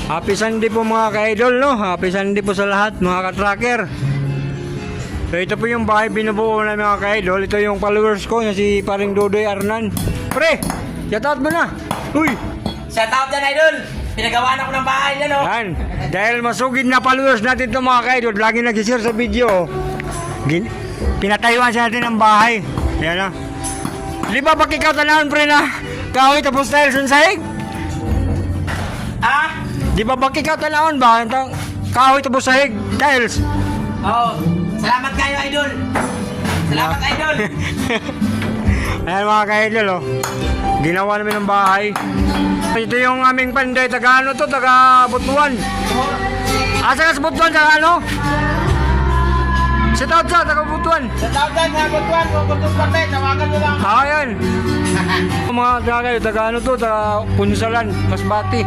Happy Sunday po mga ka-idol, no? Happy Sunday po sa lahat mga ka-tracker. So ito po yung bahay binubuo na mga ka-idol. Ito yung followers ko, na si paring Dodoy Arnan. Pre, shoutout mo na. Uy, Shoutout dyan, idol! Pinagawa na ko ng bahay yan, oh! yan. Dahil masugid na followers natin ito mga ka-idol, lagi nag-share sa video. Pinatayuan sa natin ang bahay. Yan na. Di ba ikaw tanahon pre na kahoy tapos tiles ang sahig? Ah? Di ba ikaw tanahon ba? Kahoy tapos sahig, tiles. Oo. Salamat kayo, idol! Salamat, idol! Ayan mga ka-idol, oh. Ginawa namin ng bahay. Ito yung aming panday, taga ano to, taga Butuan. Asa ka sa Butuan, taga ano? Sa taot sa, taga Butuan. Shoutout dyan, mga Butuan! Kung Butuan Pate, tawagan nyo lang! Ayan. Mga taga ano to, taga Punsalan, Masbati.